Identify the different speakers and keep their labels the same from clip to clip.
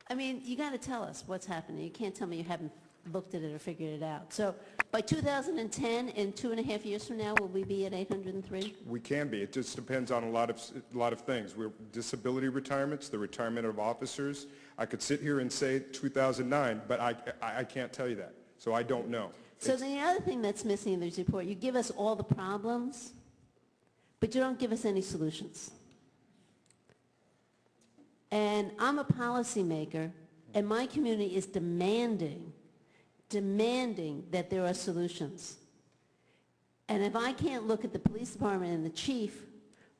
Speaker 1: I mean, you got to tell us what's happening. You can't tell me you haven't looked at it or figured it out. So by 2010, in 2.5 years from now, will we be at 803?
Speaker 2: We can be. It just depends on a lot of things. We're disability retirements, the retirement of officers. I could sit here and say 2009, but I can't tell you that. So I don't know.
Speaker 1: So the other thing that's missing in this report, you give us all the problems, but you don't give us any solutions. And I'm a policymaker, and my community is demanding that there are solutions. And if I can't look at the police department and the chief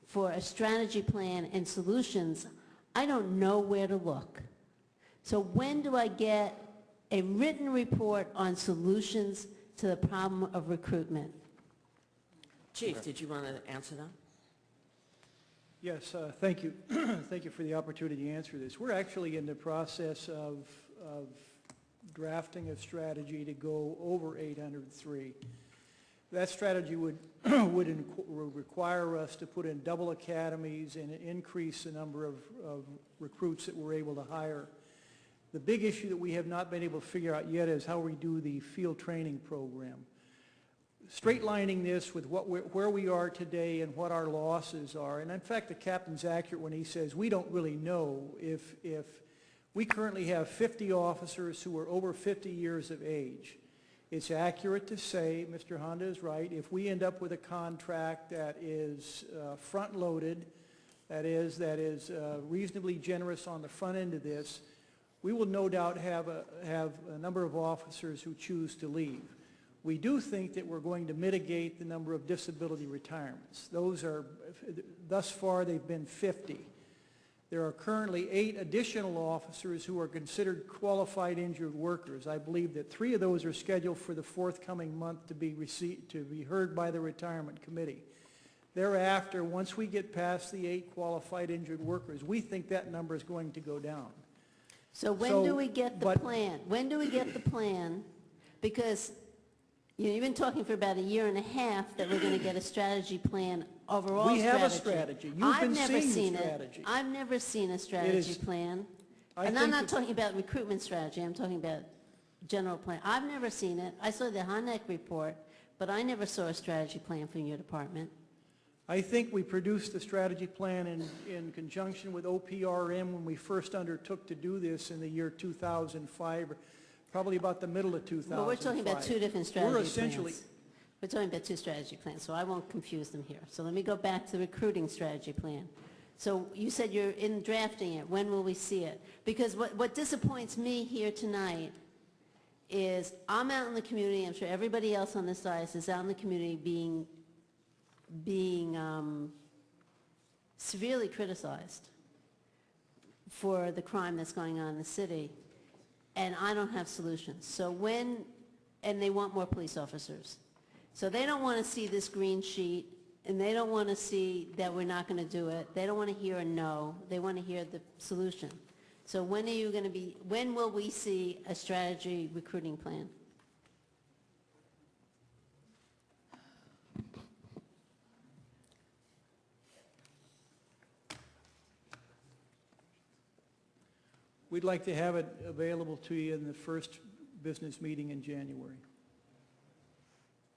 Speaker 1: for a strategy plan and solutions, I don't know where to look. So when do I get a written report on solutions to the problem of recruitment?
Speaker 3: Chief, did you want to answer that?
Speaker 4: Yes, thank you. Thank you for the opportunity to answer this. We're actually in the process of drafting a strategy to go over 803. That strategy would require us to put in double academies and increase the number of recruits that we're able to hire. The big issue that we have not been able to figure out yet is how we do the field training program. Straight lining this with where we are today and what our losses are, and in fact the captain's accurate when he says we don't really know if we currently have 50 officers who are over 50 years of age. It's accurate to say, Mr. Honda is right, if we end up with a contract that is front-loaded, that is reasonably generous on the front end of this, we will no doubt have a number of officers who choose to leave. We do think that we're going to mitigate the number of disability retirements. Those are, thus far, they've been 50. There are currently 8 additional officers who are considered qualified injured workers. I believe that 3 of those are scheduled for the forthcoming month to be heard by the retirement committee. Thereafter, once we get past the 8 qualified injured workers, we think that number is going to go down.
Speaker 1: So when do we get the plan? When do we get the plan? Because you've been talking for about 1.5 years that we're going to get a strategy plan, overall strategy.
Speaker 4: We have a strategy. You've been seeing the strategy.
Speaker 1: I've never seen a strategy plan. And I'm not talking about recruitment strategy. I'm talking about general plan. I've never seen it. I saw the Honeck report, but I never saw a strategy plan from your department.
Speaker 4: I think we produced the strategy plan in conjunction with OPRM when we first undertook to do this in the year 2005, probably about the middle of 2005.
Speaker 1: Well, we're talking about 2 different strategy
Speaker 4: plans.
Speaker 1: We're talking about 2 strategy plans, so I won't confuse them here. So let me go back to the recruiting strategy plan. So you said you're in drafting it. When will we see it? Because what disappoints me here tonight is I'm out in the community, I'm sure everybody else on this dais is out in the community being severely criticized for the crime that's going on in the city, and I don't have solutions. So and they want more police officers. So they don't want to see this green sheet, and they don't want to see that we're not going to do it. They don't want to hear a no. They want to hear the solution. So when will we see a strategy recruiting plan?
Speaker 4: We'd like to have it available to you in the first business meeting in January.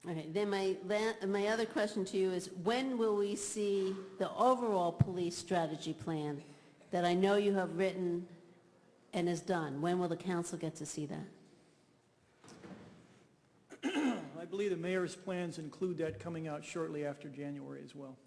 Speaker 1: Okay, then my other question to you is, when will we see the overall police strategy plan that I know you have written and is done? When will the council get to see that?
Speaker 4: I believe the mayor's plans include that coming out shortly after January as well.